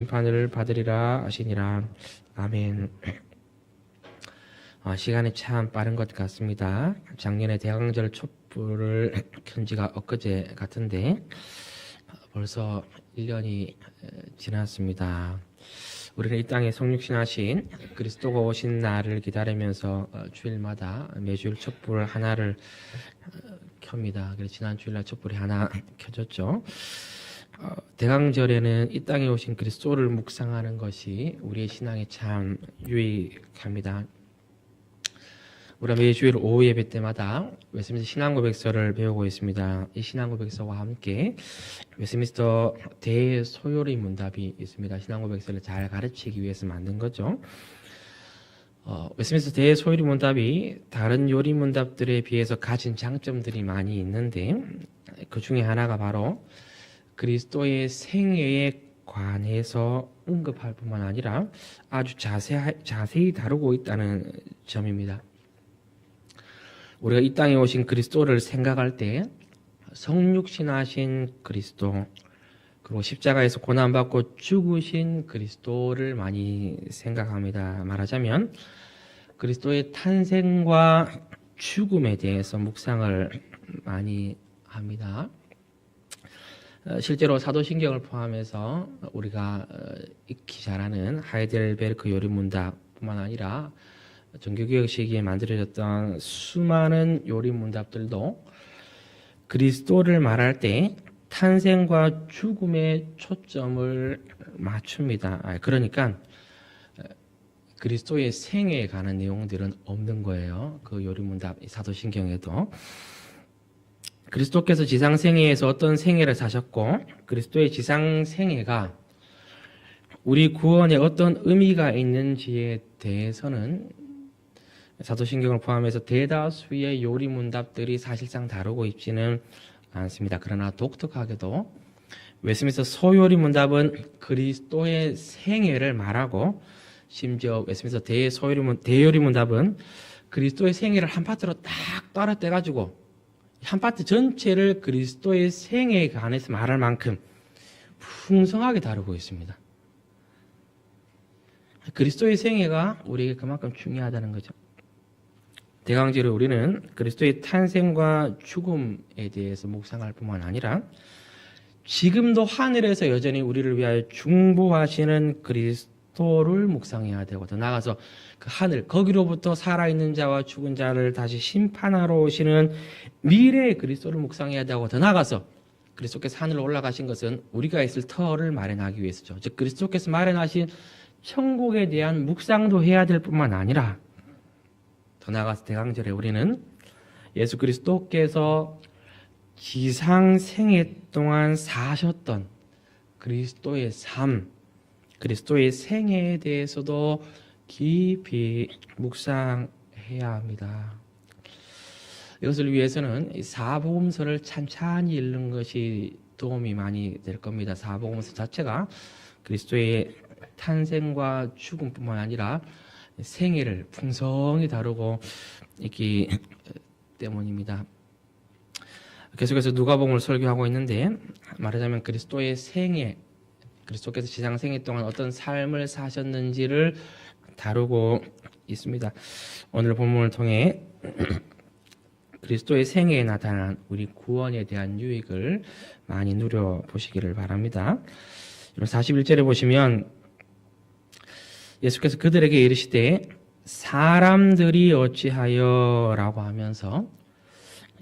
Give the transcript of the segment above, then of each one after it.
심판을 받으리라 하시니라. 아멘. 시간이 참 빠른 것 같습니다. 작년에 대강절 촛불을 켠 지가 엊그제 같은데 벌써 1년이 지났습니다. 우리는 이 땅에 성육신하신 그리스도가 오신 날을 기다리면서 주일마다 매주일 촛불 하나를 켭니다. 그래서 지난 주일날 촛불이 하나 켜졌죠. 대강절에는 이 땅에 오신 그리스도를 묵상하는 것이 우리의 신앙에 참 유익합니다. 우리가 매주일 오후 예배 때마다 웨스민스터 신앙고백서를 배우고 있습니다. 이 신앙고백서와 함께 웨스민스터 대소요리 문답이 있습니다. 신앙고백서를 잘 가르치기 위해서 만든 거죠. 웨스민스터 대소요리 문답이 다른 요리 문답들에 비해서 가진 장점들이 많이 있는데 그 중에 하나가 바로 그리스도의 생애에 관해서 언급할 뿐만 아니라 아주 자세히 다루고 있다는 점입니다. 우리가 이 땅에 오신 그리스도를 생각할 때 성육신하신 그리스도, 그리고 십자가에서 고난받고 죽으신 그리스도를 많이 생각합니다. 말하자면 그리스도의 탄생과 죽음에 대해서 묵상을 많이 합니다. 실제로 사도신경을 포함해서 우리가 익히 잘 아는 하이델베르크 요리문답뿐만 아니라 종교개혁 시기에 만들어졌던 수많은 요리문답들도 그리스도를 말할 때 탄생과 죽음에 초점을 맞춥니다. 그러니까 그리스도의 생애에 관한 내용들은 없는 거예요. 그 요리문답 사도신경에도. 그리스도께서 지상생애에서 어떤 생애를 사셨고 그리스도의 지상생애가 우리 구원에 어떤 의미가 있는지에 대해서는 사도신경을 포함해서 대다수의 요리문답들이 사실상 다루고 있지는 않습니다. 그러나 독특하게도 웨스민스터 소요리문답은 그리스도의 생애를 말하고 심지어 웨스민스터 대요리문답은 그리스도의 생애를 한 파트로 딱 떨어떼가지고 한 파트 전체를 그리스도의 생애에 관해서 말할 만큼 풍성하게 다루고 있습니다. 그리스도의 생애가 우리에게 그만큼 중요하다는 거죠. 대강절에 우리는 그리스도의 탄생과 죽음에 대해서 묵상할 뿐만 아니라 지금도 하늘에서 여전히 우리를 위하여 중보하시는 그리스도를 묵상해야 되고, 더 나아가서 그 하늘, 거기로부터 살아있는 자와 죽은 자를 다시 심판하러 오시는 미래의 그리스도를 묵상해야 되고, 더 나아가서 그리스도께서 하늘로 올라가신 것은 우리가 있을 터를 마련하기 위해서죠. 즉 그리스도께서 마련하신 천국에 대한 묵상도 해야 될 뿐만 아니라, 더 나아가서 대강절에 우리는 예수 그리스도께서 지상생애 동안 사셨던 그리스도의 삶, 그리스도의 생애에 대해서도 깊이 묵상해야 합니다. 이것을 위해서는 사복음서를 찬찬히 읽는 것이 도움이 많이 될 겁니다. 사복음서 자체가 그리스도의 탄생과 죽음뿐만 아니라 생애를 풍성히 다루고 있기 때문입니다. 계속해서 누가복음을 설교하고 있는데, 말하자면 그리스도의 생애, 그리스도께서 지상생애 동안 어떤 삶을 사셨는지를 다루고 있습니다. 오늘 본문을 통해 그리스도의 생애에 나타난 우리 구원에 대한 유익을 많이 누려보시기를 바랍니다. 41절에 보시면 예수께서 그들에게 이르시되 사람들이 어찌하여 라고 하면서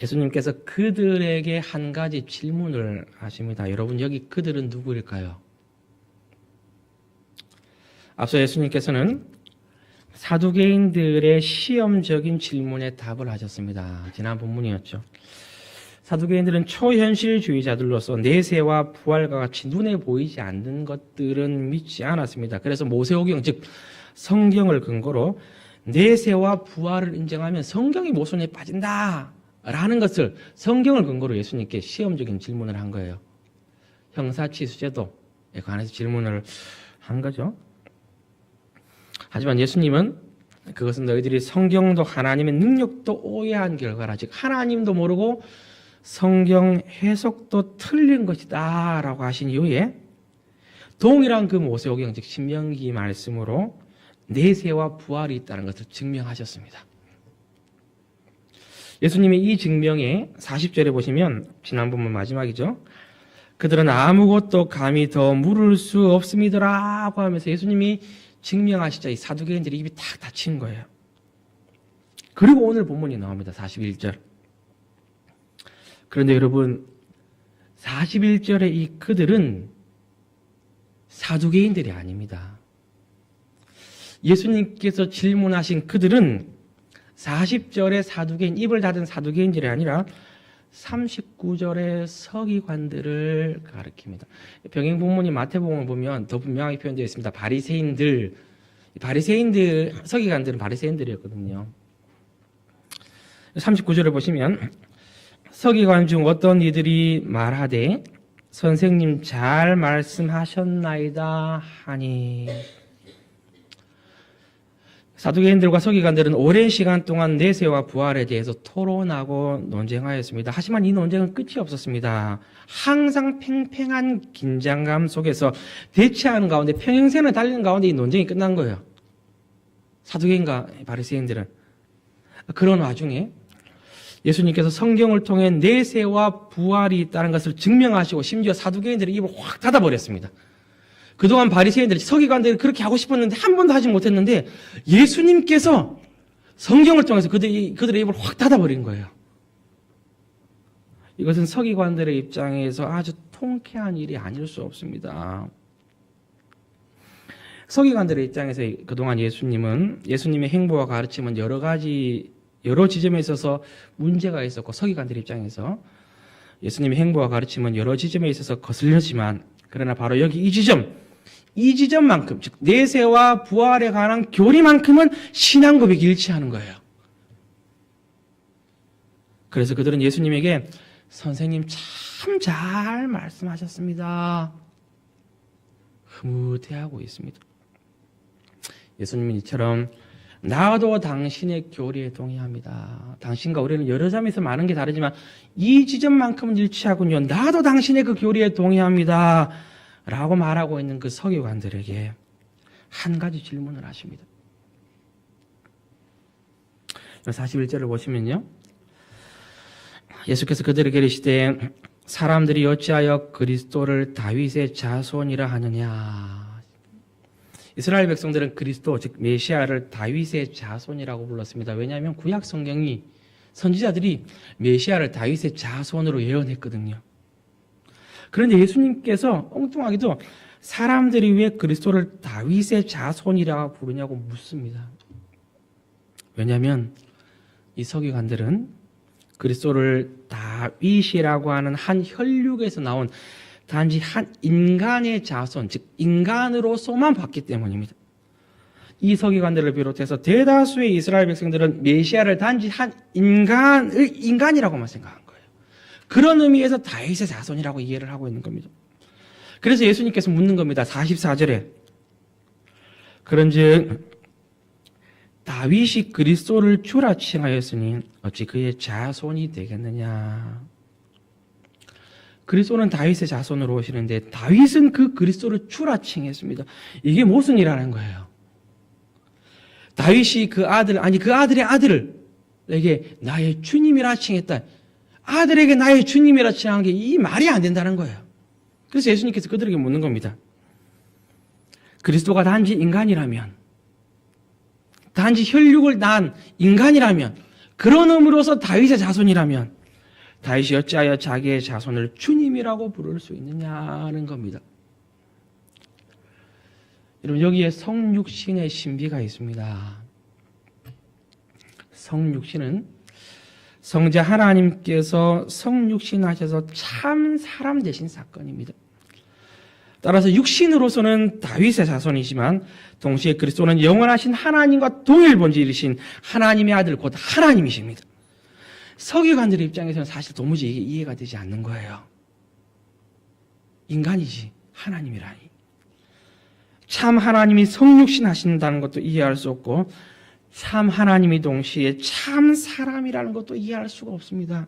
예수님께서 그들에게 한 가지 질문을 하십니다. 여러분, 여기 그들은 누구일까요? 앞서 예수님께서는 사두개인들의 시험적인 질문에 답을 하셨습니다. 지난 본문이었죠. 사두개인들은 초현실주의자들로서 내세와 부활과 같이 눈에 보이지 않는 것들은 믿지 않았습니다. 그래서 모세오경, 즉 성경을 근거로 내세와 부활을 인정하면 성경이 모순에 빠진다 라는 것을 성경을 근거로 예수님께 시험적인 질문을 한 거예요. 형사치수제도에 관해서 질문을 한 거죠. 하지만 예수님은 그것은 너희들이 성경도 하나님의 능력도 오해한 결과라, 즉 하나님도 모르고 성경 해석도 틀린 것이다 라고 하신 이후에 동일한 그 모세오경 즉 신명기 말씀으로 내세와 부활이 있다는 것을 증명하셨습니다. 예수님의 이 증명에 40절에 보시면 지난 본문 마지막이죠. 그들은 아무것도 감히 더 물을 수 없음이더라고 하면서 예수님이 증명하시자 이 사두개인들이 입이 탁 닫힌 거예요. 그리고 오늘 본문이 나옵니다. 41절. 그런데 여러분 41절의 이 그들은 사두개인들이 아닙니다. 예수님께서 질문하신 그들은 40절의 사두개인, 입을 닫은 사두개인들이 아니라 39절의 서기관들을 가리킵니다. 병행 본문이 마태복음을 보면 더 분명하게 표현되어 있습니다. 바리새인들, 서기관들은 바리새인들이었거든요. 39절을 보시면 서기관 중 어떤 이들이 말하되 선생님 잘 말씀하셨나이다 하니, 사두개인들과 서기관들은 오랜 시간 동안 내세와 부활에 대해서 토론하고 논쟁하였습니다. 하지만 이 논쟁은 끝이 없었습니다. 항상 팽팽한 긴장감 속에서 대치하는 가운데, 평행선을 달리는 가운데 이 논쟁이 끝난 거예요. 사두개인과 바리새인들은. 그런 와중에 예수님께서 성경을 통해 내세와 부활이 있다는 것을 증명하시고 심지어 사두개인들의 입을 확 닫아버렸습니다. 그동안 바리새인들, 서기관들이 그렇게 하고 싶었는데 한 번도 하지 못했는데 예수님께서 성경을 통해서 그들의 입을 확 닫아버린 거예요. 이것은 서기관들의 입장에서 아주 통쾌한 일이 아닐 수 없습니다. 서기관들의 입장에서 그동안 예수님의 행보와 가르침은 여러 지점에 있어서 문제가 있었고, 서기관들 입장에서 예수님의 행보와 가르침은 여러 지점에 있어서 거슬렸지만, 그러나 바로 여기 이 지점만큼, 즉 내세와 부활에 관한 교리만큼은 신앙 고백이 일치하는 거예요. 그래서 그들은 예수님에게 선생님 참 잘 말씀하셨습니다, 흐뭇해하고 있습니다. 예수님은 이처럼 나도 당신의 교리에 동의합니다. 당신과 우리는 여러 점에서 많은 게 다르지만 이 지점만큼은 일치하군요. 나도 당신의 그 교리에 동의합니다 라고 말하고 있는 그 서기관들에게 한 가지 질문을 하십니다. 41절을 보시면요, 예수께서 그들에게 이르시되 사람들이 어찌하여 그리스도를 다윗의 자손이라 하느냐. 이스라엘 백성들은 그리스도, 즉 메시아를 다윗의 자손이라고 불렀습니다. 왜냐하면 구약 성경이, 선지자들이 메시아를 다윗의 자손으로 예언했거든요. 그런데 예수님께서 엉뚱하게도 사람들이 왜 그리스도를 다윗의 자손이라고 부르냐고 묻습니다. 왜냐하면 이 서기관들은 그리스도를 다윗이라고 하는 한 혈육에서 나온 단지 한 인간의 자손, 즉 인간으로서만 봤기 때문입니다. 이 서기관들을 비롯해서 대다수의 이스라엘 백성들은 메시아를 단지 한 인간이라고만 생각한 거예요. 그런 의미에서 다윗의 자손이라고 이해를 하고 있는 겁니다. 그래서 예수님께서 묻는 겁니다. 44절에 그런즉 다윗이 그리스도를 주라 칭하였으니 어찌 그의 자손이 되겠느냐. 그리스도는 다윗의 자손으로 오시는데 다윗은 그 그리스도를 주라 칭했습니다. 이게 무슨 일이라는 거예요? 다윗이 그 아들의 아들에게 나의 주님이라 칭했다. 아들에게 나의 주님이라 칭한 게 이 말이 안 된다는 거예요. 그래서 예수님께서 그들에게 묻는 겁니다. 그리스도가 단지 인간이라면, 단지 혈육을 낳은 인간이라면, 그런 의미로서 다윗의 자손이라면 다윗이 어찌하여 자기의 자손을 주님이라고 부를 수 있느냐는 겁니다. 여러분, 여기에 성육신의 신비가 있습니다. 성육신은 성자 하나님께서 성육신하셔서 참 사람 되신 사건입니다. 따라서 육신으로서는 다윗의 자손이지만 동시에 그리스도는 영원하신 하나님과 동일 본질이신 하나님의 아들 곧 하나님이십니다. 서기관들의 입장에서는 사실 도무지 이게 이해가 되지 않는 거예요. 인간이지 하나님이라니. 참 하나님이 성육신 하신다는 것도 이해할 수 없고 참 하나님이 동시에 참 사람이라는 것도 이해할 수가 없습니다.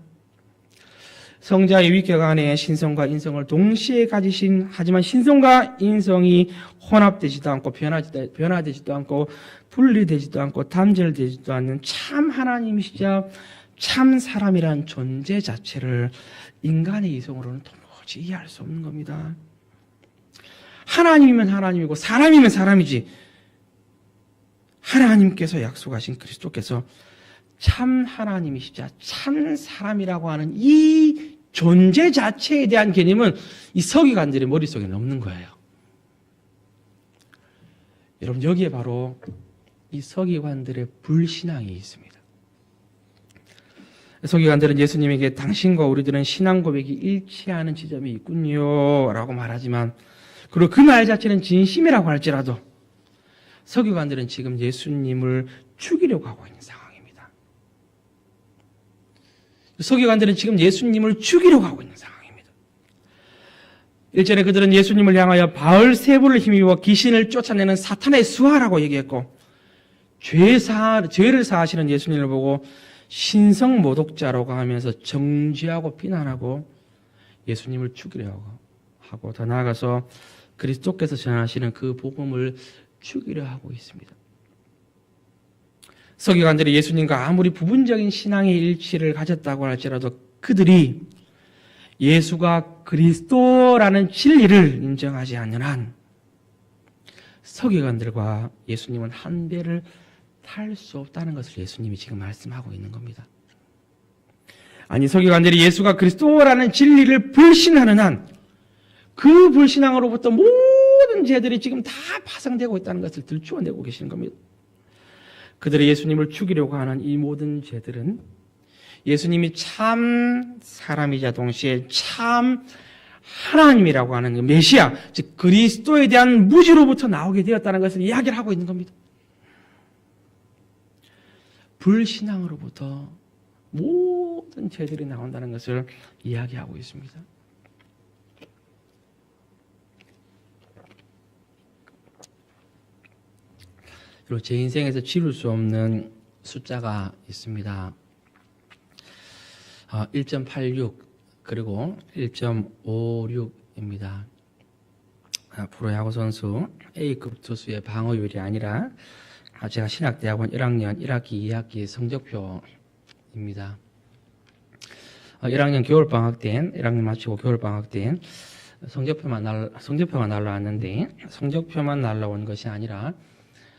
성자의 위격 안에 신성과 인성을 동시에 가지신, 하지만 신성과 인성이 혼합되지도 않고 변화되지도 않고 분리되지도 않고 단절되지도 않는 참 하나님이시자 참 사람이란 존재 자체를 인간의 이성으로는 도무지 이해할 수 없는 겁니다. 하나님이면 하나님이고 사람이면 사람이지, 하나님께서 약속하신 그리스도께서 참 하나님이시자 참 사람이라고 하는 이 존재 자체에 대한 개념은 이 서기관들의 머릿속에는 없는 거예요. 여러분, 여기에 바로 이 서기관들의 불신앙이 있습니다. 서기관들은 예수님에게 당신과 우리들은 신앙 고백이 일치하는 지점이 있군요 라고 말하지만, 그리고 그 말 자체는 진심이라고 할지라도 서기관들은 지금 예수님을 죽이려고 하고 있는 상황입니다. 서기관들은 지금 예수님을 죽이려고 하고 있는 상황입니다. 일전에 그들은 예수님을 향하여 바울세부를 힘입어 귀신을 쫓아내는 사탄의 수하라고 얘기했고, 죄를 사하시는 예수님을 보고 신성모독자라고 하면서 정죄하고 비난하고 예수님을 죽이려고 하고, 더 나아가서 그리스도께서 전하시는 그 복음을 죽이려 하고 있습니다. 서기관들이 예수님과 아무리 부분적인 신앙의 일치를 가졌다고 할지라도 그들이 예수가 그리스도라는 진리를 인정하지 않는 한 서기관들과 예수님은 한 배를 탈 수 없다는 것을 예수님이 지금 말씀하고 있는 겁니다. 아니, 서기관들이 예수가 그리스도라는 진리를 불신하는 한 그 불신앙으로부터 모든 죄들이 지금 다 파생되고 있다는 것을 들추어내고 계시는 겁니다. 그들이 예수님을 죽이려고 하는 이 모든 죄들은 예수님이 참 사람이자 동시에 참 하나님이라고 하는 그 메시아, 즉 그리스도에 대한 무지로부터 나오게 되었다는 것을 이야기를 하고 있는 겁니다. 불신앙으로부터 모든 죄들이 나온다는 것을 이야기하고 있습니다. 그리고 제 인생에서 지울 수 없는 숫자가 있습니다. 1.86 그리고 1.56입니다. 프로야구 선수 A급 투수의 방어율이 아니라 제가 신학대학원 1학년 1학기 2학기 성적표입니다. 1학년 겨울방학 때, 1학년 마치고 겨울방학 때 성적표가 날라왔는데, 성적표만 날라온 것이 아니라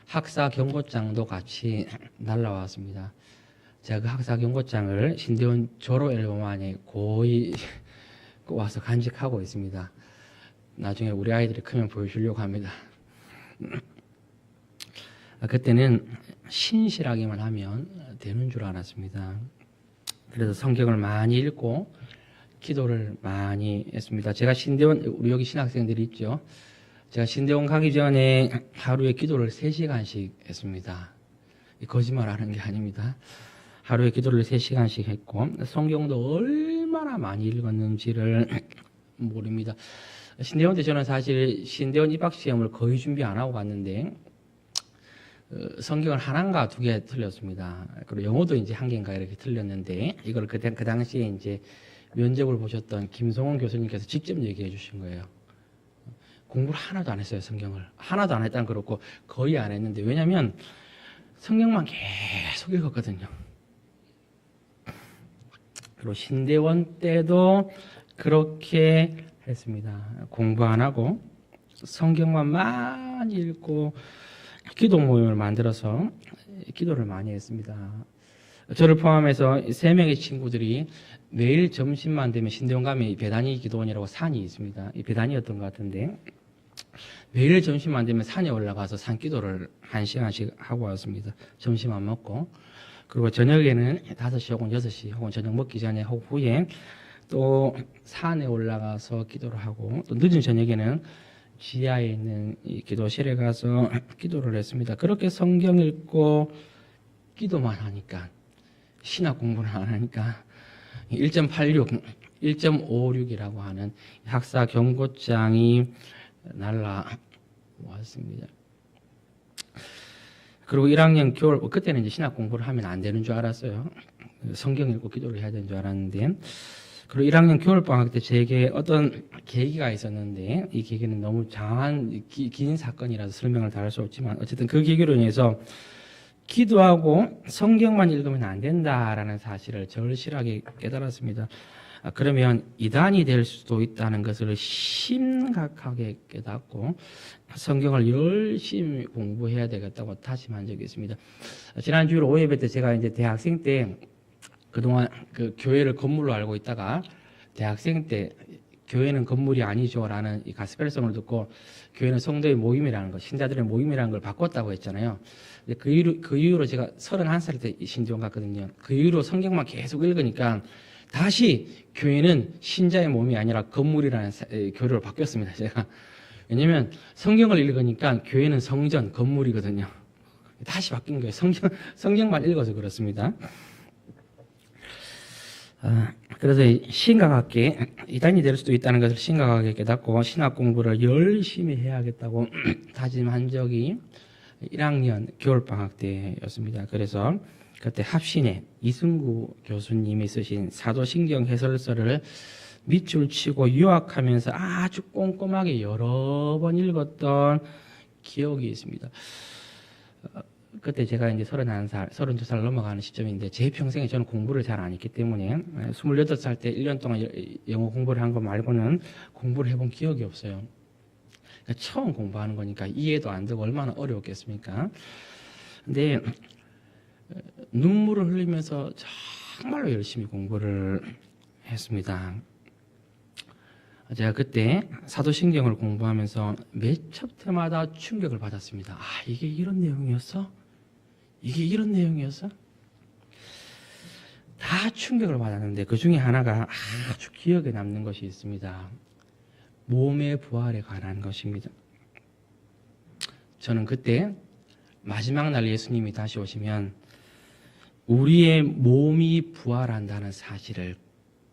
학사 경고장도 같이 날라왔습니다. 제가 그 학사 경고장을 신대원 졸업 앨범 안에 고이 와서 간직하고 있습니다. 나중에 우리 아이들이 크면 보여주려고 합니다. 그때는 신실하게만 하면 되는 줄 알았습니다. 그래서 성경을 많이 읽고 기도를 많이 했습니다. 제가 신대원, 우리 여기 신학생들이 있죠. 제가 신대원 가기 전에 하루에 기도를 3시간씩 했습니다. 거짓말 하는 게 아닙니다. 하루에 기도를 3시간씩 했고, 성경도 얼마나 많이 읽었는지를 모릅니다. 신대원 때 저는 사실 신대원 입학시험을 거의 준비 안 하고 갔는데, 성경을 하나인가 2개 틀렸습니다. 그리고 영어도 이제 1개인가 이렇게 틀렸는데, 이걸 그 당시에 이제 면접을 보셨던 김성원 교수님께서 직접 얘기해 주신 거예요. 공부를 하나도 안 했어요, 성경을. 하나도 안 했다는 그렇고 거의 안 했는데, 왜냐면 성경만 계속 읽었거든요. 그리고 신대원 때도 그렇게 했습니다. 공부 안 하고 성경만 많이 읽고 기도 모임을 만들어서 기도를 많이 했습니다. 저를 포함해서 3명의 친구들이 매일 점심만 되면 신대원 가면 배단위 기도원이라고 산이 있습니다. 이 배단위였던 것 같은데, 매일 점심만 되면 산에 올라가서 산 기도를 1시간씩 하고 왔습니다. 점심 안 먹고. 그리고 저녁에는 5시 혹은 6시 혹은 저녁 먹기 전에 혹은 후에 또 산에 올라가서 기도를 하고, 또 늦은 저녁에는 지하에 있는 이 기도실에 가서 기도를 했습니다. 그렇게 성경 읽고 기도만 하니까, 신학 공부를 안 하니까 1.86, 1.56이라고 하는 학사 경고장이 날라왔습니다. 그리고 1학년 겨울, 그때는 이제 신학 공부를 하면 안 되는 줄 알았어요. 성경 읽고 기도를 해야 되는 줄 알았는데, 그리고 1학년 겨울방학 때 제게 어떤 계기가 있었는데 이 계기는 너무 장한 긴 사건이라서 설명을 다 할 수 없지만 어쨌든 그 계기로 인해서 기도하고 성경만 읽으면 안 된다라는 사실을 절실하게 깨달았습니다. 그러면 이단이 될 수도 있다는 것을 심각하게 깨닫고 성경을 열심히 공부해야 되겠다고 다짐한 적이 있습니다. 지난주 오예배 때 제가 이제 대학생 때 그동안 그 교회를 건물로 알고 있다가 대학생 때 교회는 건물이 아니죠라는 이 가스펠성을 듣고 교회는 성도의 모임이라는 것, 신자들의 모임이라는 걸 바꿨다고 했잖아요. 그 이후로 제가 31살 때 신지원 갔거든요. 그 이후로 성경만 계속 읽으니까 다시 교회는 신자의 몸이 아니라 건물이라는 교류로 바뀌었습니다. 제가 왜냐면 성경을 읽으니까 교회는 성전, 건물이거든요. 다시 바뀐 거예요. 성경만 읽어서 그렇습니다. 그래서 심각하게 이단이 될 수도 있다는 것을 심각하게 깨닫고 신학 공부를 열심히 해야겠다고 다짐한 적이 1학년 겨울방학 때였습니다. 그래서 그때 합신에 이승구 교수님이 쓰신 사도신경 해설서를 밑줄 치고 유학하면서 아주 꼼꼼하게 여러 번 읽었던 기억이 있습니다. 그때 제가 이제 31살, 32살 넘어가는 시점인데 제 평생에 저는 공부를 잘 안 했기 때문에 28살 때 1년 동안 영어 공부를 한 거 말고는 공부를 해본 기억이 없어요. 그러니까 처음 공부하는 거니까 이해도 안 되고 얼마나 어려웠겠습니까? 근데 눈물을 흘리면서 정말로 열심히 공부를 했습니다. 제가 그때 사도신경을 공부하면서 몇 챕터마다 충격을 받았습니다. 아, 이게 이런 내용이었어? 이게 이런 내용이었어? 다 충격을 받았는데 그 중에 하나가 아주 기억에 남는 것이 있습니다. 몸의 부활에 관한 것입니다. 저는 그때 마지막 날 예수님이 다시 오시면 우리의 몸이 부활한다는 사실을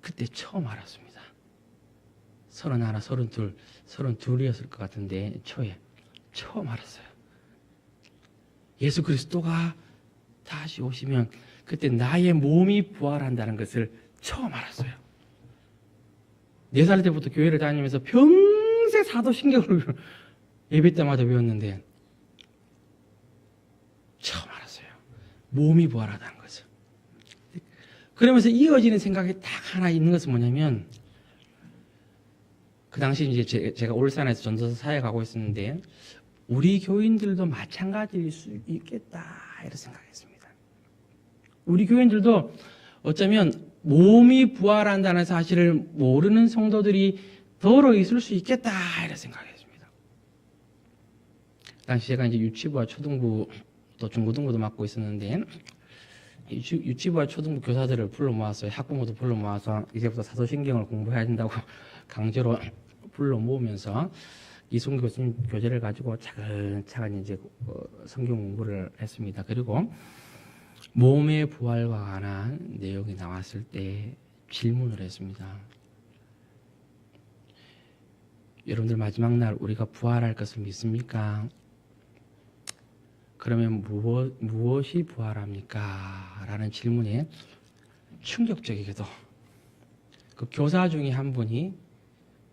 그때 처음 알았습니다. 31, 32, 32이었을 것 같은데 초에 처음 알았어요. 예수 그리스도가 다시 오시면 그때 나의 몸이 부활한다는 것을 처음 알았어요. 4살 때부터 교회를 다니면서 평생 사도신경을 예배 때마다 배웠는데 처음 알았어요. 몸이 부활하다는 거죠. 그러면서 이어지는 생각이 딱 하나 있는 것은 뭐냐면 그 당시 이제 제가 울산에서 전도서 사역하고 있었는데 우리 교인들도 마찬가지일 수 있겠다 이런 생각했습니다. 우리 교인들도 어쩌면 몸이 부활한다는 사실을 모르는 성도들이 더러 있을 수 있겠다 이런 생각했습니다. 당시 제가 이제 유치부와 초등부 또 중고등부도 맡고 있었는데 유치부와 초등부 교사들을 불러 모았어요. 학부모도 불러 모아서 이제부터 사도신경을 공부해야 된다고 강제로 불러 모으면서 이승구 교수님 교재를 가지고 차근차근 이제 성경 공부를 했습니다. 그리고 몸의 부활과 관한 내용이 나왔을 때 질문을 했습니다. 여러분들 마지막 날 우리가 부활할 것을 믿습니까? 그러면 무엇이 부활합니까? 라는 질문에 충격적이게도 그 교사 중에 한 분이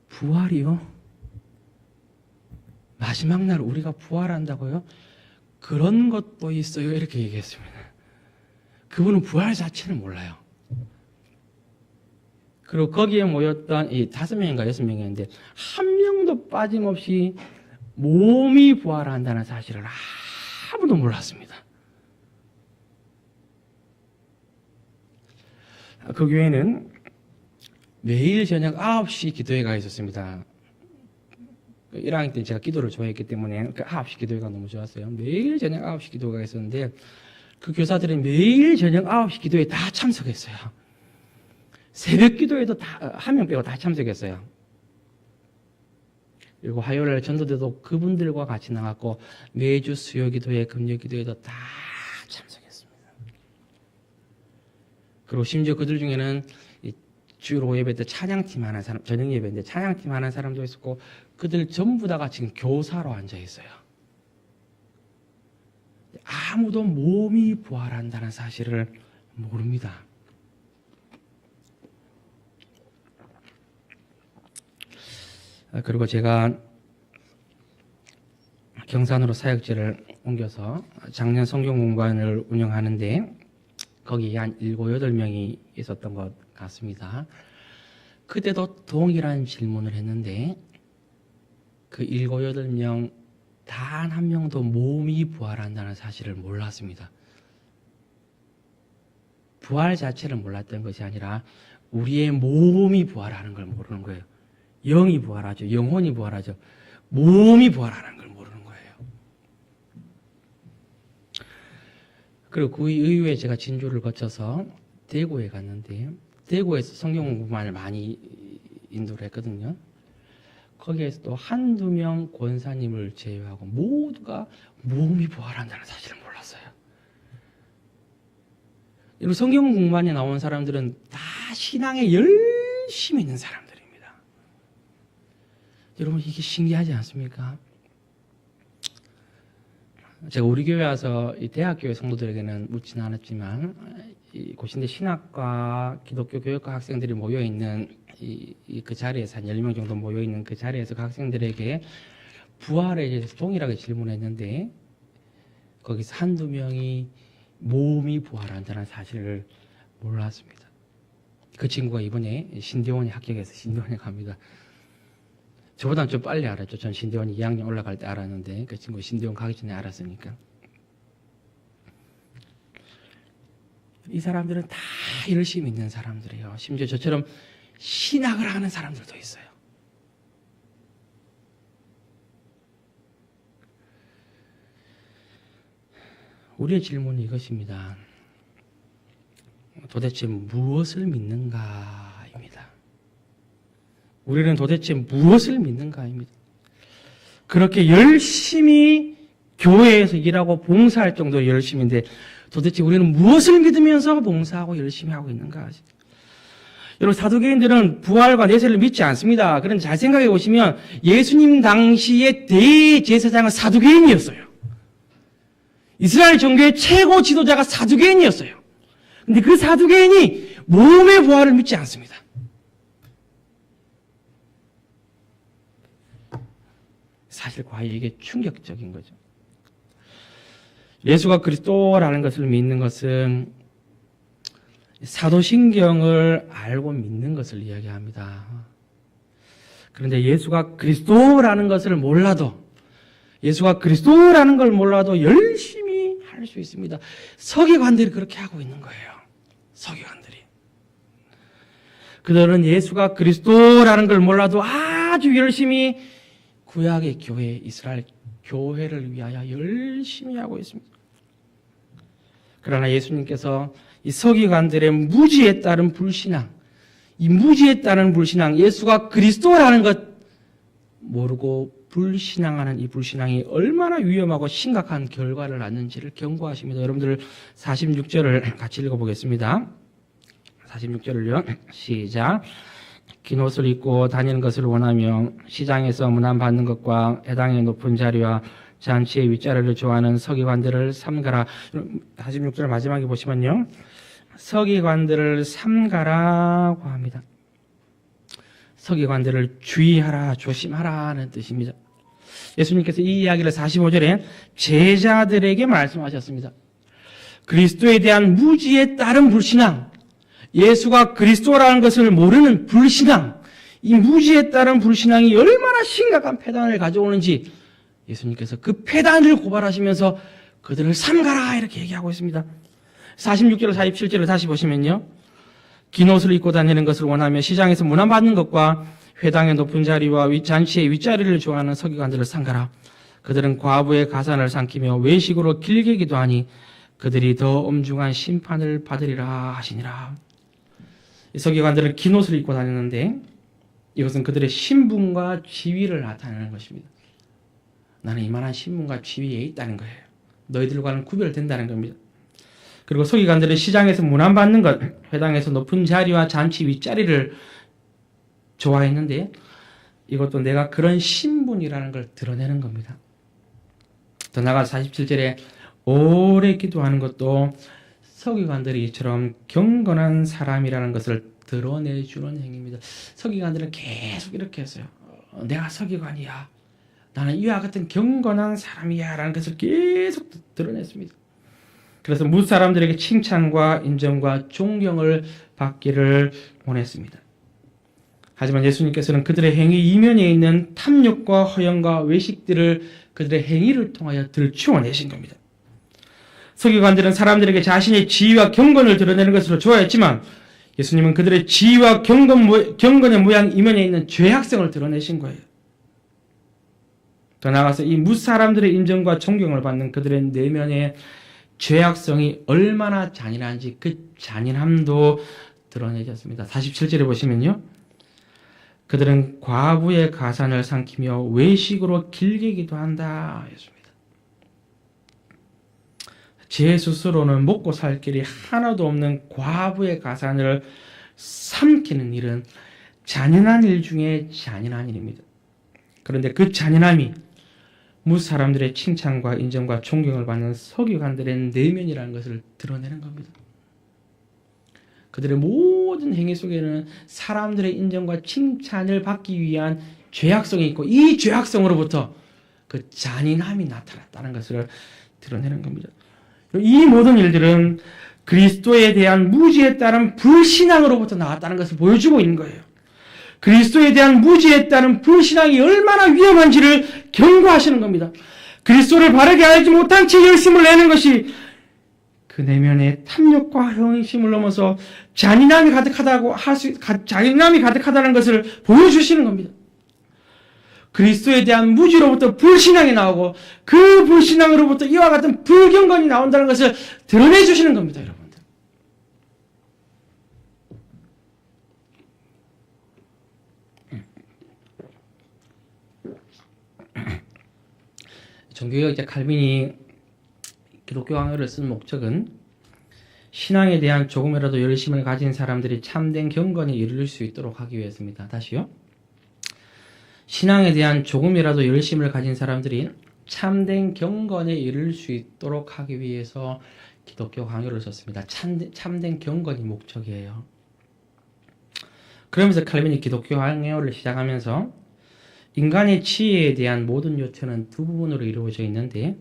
부활이요? 마지막 날 우리가 부활한다고요? 그런 것도 있어요. 이렇게 얘기했습니다. 그분은 부활 자체는 몰라요. 그리고 거기에 모였던 이 5명인가 6명이었는데 한 명도 빠짐없이 몸이 부활한다는 사실을 아무도 몰랐습니다. 그 교회는 매일 저녁 9시 기도회가 있었습니다. 1학년 때 제가 기도를 좋아했기 때문에 그 9시 기도회가 너무 좋았어요. 매일 저녁 9시 기도회가 있었는데 그 교사들이 매일 저녁 9시 기도회에 다 참석했어요. 새벽 기도회도 다, 한 명 빼고 다 참석했어요. 그리고 화요일 전도대도 그분들과 같이 나갔고 매주 수요 기도회, 금요 기도회도 다 참석했습니다. 그리고 심지어 그들 중에는 주로 예배 때 찬양팀 하는 사람, 저녁 예배인데 찬양팀 하는 사람도 있었고 그들 전부 다가 지금 교사로 앉아 있어요. 아무도 몸이 부활한다는 사실을 모릅니다. 그리고 제가 경산으로 사역지를 옮겨서 작년 성경 공부관을 운영하는데 거기에 한 7, 8명이 있었던 것 같습니다. 그때도 동일한 질문을 했는데 그 7, 8명 단 한 명도 몸이 부활한다는 사실을 몰랐습니다. 부활 자체를 몰랐던 것이 아니라 우리의 몸이 부활하는 걸 모르는 거예요. 영이 부활하죠. 영혼이 부활하죠. 몸이 부활하는 걸 모르는 거예요. 그리고 그 이후에 제가 진주를 거쳐서 대구에 갔는데 대구에서 성경 공부만을 많이 인도를 했거든요. 거기에서도 한두 명 권사님을 제외하고 모두가 몸이 부활한다는 사실을 몰랐어요. 여러분, 성경 공부만에 나온 사람들은 다 신앙에 열심히 있는 사람들입니다. 여러분, 이게 신기하지 않습니까? 제가 우리 교회 와서 이 대학교의 성도들에게는 묻지는 않았지만 이 고신대 신학과 기독교 교육과 학생들이 모여있는 그 자리에서 한 10명 정도 모여있는 그 자리에서 그 학생들에게 부활에 대해서 동일하게 질문했는데 거기서 한두 명이 몸이 부활한다는 사실을 몰랐습니다. 그 친구가 이번에 신대원에 합격해서 신대원에 갑니다. 저보다는 좀 빨리 알았죠. 전 신대원이 2학년 올라갈 때 알았는데 그 친구 신대원 가기 전에 알았으니까. 이 사람들은 다 열심히 있는 사람들이에요. 심지어 저처럼 신학을 하는 사람들도 있어요. 우리의 질문은 이것입니다. 도대체 무엇을 믿는가입니다. 우리는 도대체 무엇을 믿는가입니다. 그렇게 열심히 교회에서 일하고 봉사할 정도로 열심인데 도대체 우리는 무엇을 믿으면서 봉사하고 열심히 하고 있는가? 여러분, 사두개인들은 부활과 내세를 믿지 않습니다. 그런데 잘 생각해 보시면 예수님 당시의 대제사장은 사두개인이었어요. 이스라엘 종교의 최고 지도자가 사두개인이었어요. 근데 그 사두개인이 몸의 부활을 믿지 않습니다. 사실 과연 이게 충격적인 거죠. 예수가 그리스도라는 것을 믿는 것은 사도신경을 알고 믿는 것을 이야기합니다. 그런데 예수가 그리스도라는 것을 몰라도 예수가 그리스도라는 걸 몰라도 열심히 할 수 있습니다. 서기관들이 그렇게 하고 있는 거예요. 서기관들이. 그들은 예수가 그리스도라는 걸 몰라도 아주 열심히 구약의 교회, 이스라엘 교회를 위하여 열심히 하고 있습니다. 그러나 예수님께서 이 서기관들의 무지에 따른 불신앙, 이 무지에 따른 불신앙, 예수가 그리스도라는 것 모르고 불신앙하는 이 불신앙이 얼마나 위험하고 심각한 결과를 낳는지를 경고하십니다. 여러분들 46절을 같이 읽어보겠습니다. 46절을요. 시작. 긴 옷을 입고 다니는 것을 원하며 시장에서 문안받는 것과 해당의 높은 자리와 잔치의 윗자리를 좋아하는 서기관들을 삼가라. 46절 마지막에 보시면요. 서기관들을 삼가라고 합니다. 서기관들을 주의하라, 조심하라는 뜻입니다. 예수님께서 이 이야기를 45절에 제자들에게 말씀하셨습니다. 그리스도에 대한 무지에 따른 불신앙, 예수가 그리스도라는 것을 모르는 불신앙, 이 무지에 따른 불신앙이 얼마나 심각한 패단을 가져오는지 예수님께서 그 패단을 고발하시면서 그들을 삼가라 이렇게 얘기하고 있습니다. 46절, 47절을 다시 보시면요. 긴 옷을 입고 다니는 것을 원하며 시장에서 문안받는 것과 회당의 높은 자리와 잔치의 윗자리를 좋아하는 서기관들을 삼가라. 그들은 과부의 가산을 삼키며 외식으로 길게 기도하니 그들이 더 엄중한 심판을 받으리라 하시니라. 이 서기관들은 긴 옷을 입고 다녔는데 이것은 그들의 신분과 지위를 나타내는 것입니다. 나는 이만한 신분과 지위에 있다는 거예요. 너희들과는 구별된다는 겁니다. 그리고 서기관들은 시장에서 문안받는 것, 회당에서 높은 자리와 잔치 윗자리를 좋아했는데 이것도 내가 그런 신분이라는 걸 드러내는 겁니다. 더 나아가 47절에 오래 기도하는 것도 서기관들이 이처럼 경건한 사람이라는 것을 드러내주는 행위입니다. 서기관들은 계속 이렇게 했어요. 내가 서기관이야. 나는 이와 같은 경건한 사람이야. 라는 것을 계속 드러냈습니다. 그래서 무릇 사람들에게 칭찬과 인정과 존경을 받기를 원했습니다. 하지만 예수님께서는 그들의 행위 이면에 있는 탐욕과 허영과 외식들을 그들의 행위를 통하여 들추어내신 겁니다. 서기관들은 사람들에게 자신의 지위와 경건을 드러내는 것으로 좋아했지만 예수님은 그들의 지위와 경건의 모양 이면에 있는 죄악성을 드러내신 거예요. 더 나아가서 이 무사람들의 인정과 존경을 받는 그들의 내면의 죄악성이 얼마나 잔인한지 그 잔인함도 드러내졌습니다. 47절에 보시면요. 그들은 과부의 가산을 삼키며 외식으로 길게기도 한다 했습니다. 제 스스로는 먹고 살 길이 하나도 없는 과부의 가산을 삼키는 일은 잔인한 일 중에 잔인한 일입니다. 그런데 그 잔인함이 무사람들의 칭찬과 인정과 존경을 받는 서기관들의 내면이라는 것을 드러내는 겁니다. 그들의 모든 행위 속에는 사람들의 인정과 칭찬을 받기 위한 죄악성이 있고 이 죄악성으로부터 그 잔인함이 나타났다는 것을 드러내는 겁니다. 이 모든 일들은 그리스도에 대한 무지에 따른 불신앙으로부터 나왔다는 것을 보여주고 있는 거예요. 그리스도에 대한 무지에 따른 불신앙이 얼마나 위험한지를 경고하시는 겁니다. 그리스도를 바르게 알지 못한 채 열심을 내는 것이 그 내면의 탐욕과 형심을 넘어서 잔인함이 가득하다는 것을 보여주시는 겁니다. 그리스도에 대한 무지로부터 불신앙이 나오고 그 불신앙으로부터 이와 같은 불경건이 나온다는 것을 드러내 주시는 겁니다, 여러분들. 종교개혁자 칼빈이 기독교 강요를 쓴 목적은 신앙에 대한 조금이라도 열심을 가진 사람들이 참된 경건에 이르를 수 있도록 하기 위해서입니다. 다시요. 신앙에 대한 조금이라도 열심을 가진 사람들이 참된 경건에 이를 수 있도록 하기 위해서 기독교 강요를 썼습니다. 참된 경건이 목적이에요. 그러면서 칼빈이 기독교 강요를 시작하면서 인간의 지혜에 대한 모든 요청은 두 부분으로 이루어져 있는데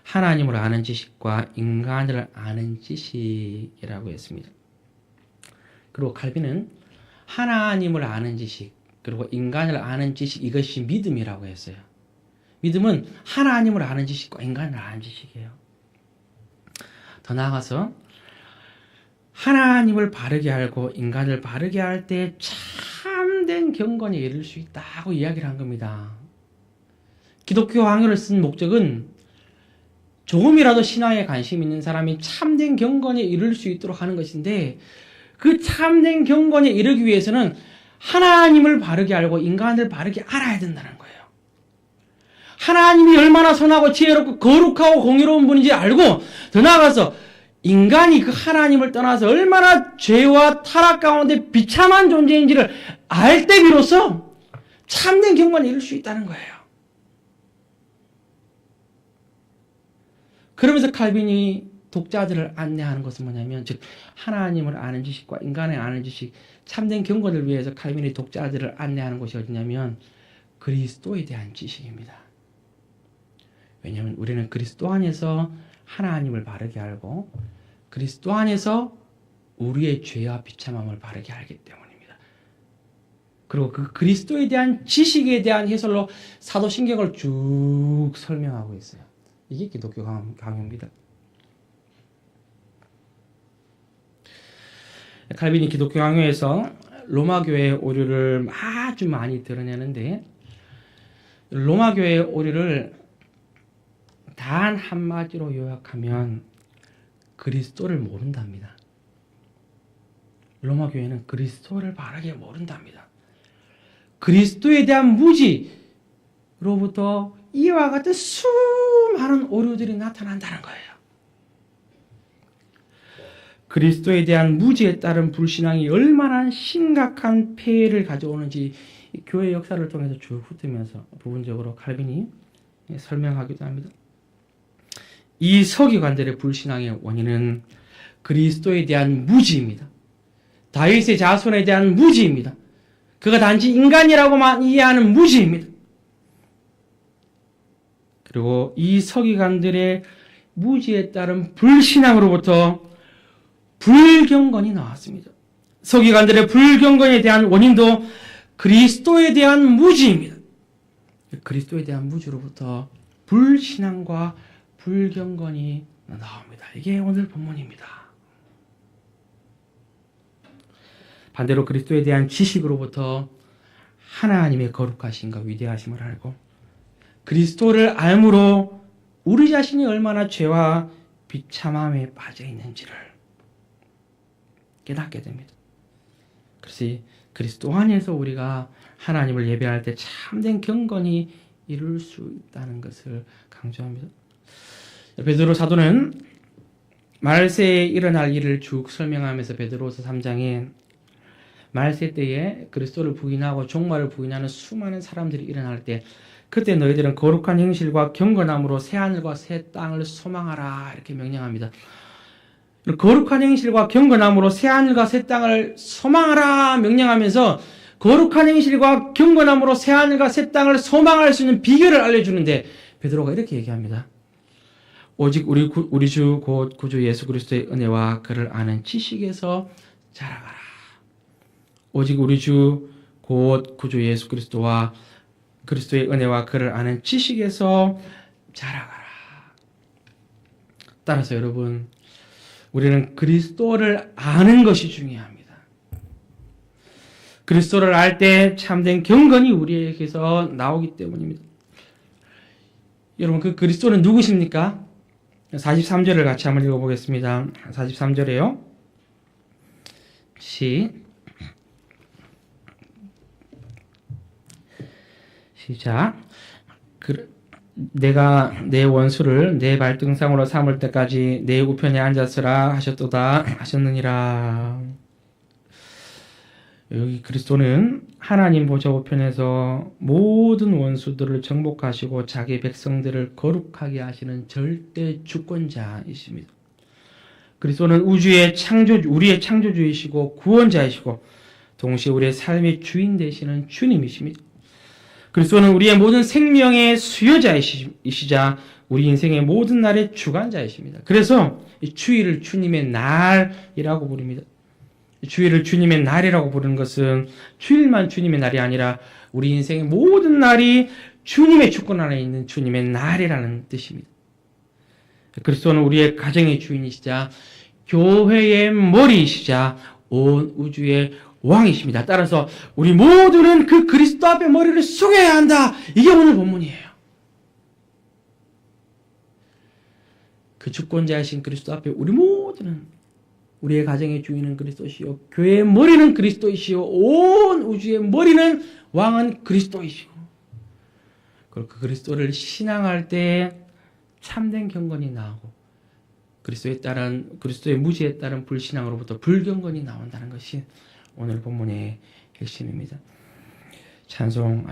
하나님을 아는 지식과 인간을 아는 지식이라고 했습니다. 그리고 칼빈은 하나님을 아는 지식 그리고 인간을 아는 지식 이것이 믿음이라고 했어요. 믿음은 하나님을 아는 지식과 인간을 아는 지식이에요. 더 나아가서 하나님을 바르게 알고 인간을 바르게 할 때 참된 경건에 이를 수 있다고 이야기를 한 겁니다. 기독교 강요를 쓴 목적은 조금이라도 신앙에 관심 있는 사람이 참된 경건에 이를 수 있도록 하는 것인데 그 참된 경건에 이르기 위해서는 하나님을 바르게 알고 인간을 바르게 알아야 된다는 거예요. 하나님이 얼마나 선하고 지혜롭고 거룩하고 공의로운 분인지 알고 더 나아가서 인간이 그 하나님을 떠나서 얼마나 죄와 타락 가운데 비참한 존재인지를 알 때 비로소 참된 경건에 이를 수 있다는 거예요. 그러면서 칼빈이 독자들을 안내하는 것은 뭐냐면 즉 하나님을 아는 지식과 인간을 아는 지식 참된 경건을 위해서 칼빈이 독자들을 안내하는 것이 어디냐면 그리스도에 대한 지식입니다. 왜냐하면 우리는 그리스도 안에서 하나님을 바르게 알고 그리스도 안에서 우리의 죄와 비참함을 바르게 알기 때문입니다. 그리고 그 그리스도에 대한 지식에 대한 해설로 사도신경을 쭉 설명하고 있어요. 이게 기독교 강요입니다. 칼빈이 기독교 강요에서 로마 교회의 오류를 아주 많이 드러내는데 로마 교회의 오류를 단 한마디로 요약하면 그리스도를 모른답니다. 로마 교회는 그리스도를 바르게 모른답니다. 그리스도에 대한 무지로부터 이와 같은 수많은 오류들이 나타난다는 거예요. 그리스도에 대한 무지에 따른 불신앙이 얼마나 심각한 폐해를 가져오는지 교회 역사를 통해서 쭉 훑으면서 부분적으로 칼빈이 설명하기도 합니다. 이 서기관들의 불신앙의 원인은 그리스도에 대한 무지입니다. 다윗의 자손에 대한 무지입니다. 그가 단지 인간이라고만 이해하는 무지입니다. 그리고 이 서기관들의 무지에 따른 불신앙으로부터 불경건이 나왔습니다. 서기관들의 불경건에 대한 원인도 그리스도에 대한 무지입니다. 그리스도에 대한 무지로부터 불신앙과 불경건이 나옵니다. 이게 오늘 본문입니다. 반대로 그리스도에 대한 지식으로부터 하나님의 거룩하심과 위대하심을 알고 그리스도를 알므로 우리 자신이 얼마나 죄와 비참함에 빠져 있는지를 깨닫게 됩니다. 그래서 그리스도 안에서 우리가 하나님을 예배할 때 참된 경건이 이룰 수 있다는 것을 강조합니다. 베드로 사도는 말세에 일어날 일을 쭉 설명하면서 베드로서 3장에 말세 때에 그리스도를 부인하고 종말을 부인하는 수많은 사람들이 일어날 때 그때 너희들은 거룩한 행실과 경건함으로 새 하늘과 새 땅을 소망하라 이렇게 명령합니다. 거룩한 행실과 경건함으로 새 하늘과 새 땅을 소망하라 명령하면서 거룩한 행실과 경건함으로 새 하늘과 새 땅을 소망할 수 있는 비결을 알려주는데 베드로가 이렇게 얘기합니다. 오직 우리 주 곧 구주 예수 그리스도의 은혜와 그를 아는 지식에서 자라가라. 오직 우리 주 곧 구주 예수 그리스도와 그리스도의 은혜와 그를 아는 지식에서 자라가라. 따라서 여러분, 우리는 그리스도를 아는 것이 중요합니다. 그리스도를 알 때 참된 경건이 우리에게서 나오기 때문입니다. 여러분, 그 그리스도는 누구십니까? 43절을 같이 한번 읽어보겠습니다. 43절에요. 시작. 내가 내 원수를 내 발등상으로 삼을 때까지 내 우편에 앉았으라 하셨도다 하셨느니라. 여기 그리스도는 하나님 보좌 우편에서 모든 원수들을 정복하시고 자기 백성들을 거룩하게 하시는 절대 주권자이십니다. 그리스도는 우주의 우리의 창조주이시고 구원자이시고 동시에 우리의 삶의 주인 되시는 주님이십니다. 그리스도는 우리의 모든 생명의 수요자이시자 우리 인생의 모든 날의 주관자이십니다. 그래서 이 주일을 주님의 날이라고 부릅니다. 주일을 주님의 날이라고 부르는 것은 주일만 주님의 날이 아니라 우리 인생의 모든 날이 주님의 주권 안에 있는 주님의 날이라는 뜻입니다. 그리스도는 우리의 가정의 주인이시자 교회의 머리이시자 온 우주의 왕이십니다. 따라서 우리 모두는 그 그리스도 앞에 머리를 숙여야 한다. 이게 오늘 본문이에요. 그 주권자이신 그리스도 앞에 우리 모두는 우리의 가정의 주인은 그리스도시요 교회의 머리는 그리스도이시요 온 우주의 머리는 왕은 그리스도이시고 그리고 그 그리스도를 신앙할 때 참된 경건이 나오고 그리스도의 무지에 따른 불신앙으로부터 불경건이 나온다는 것이 오늘 본문의 핵심입니다. 찬송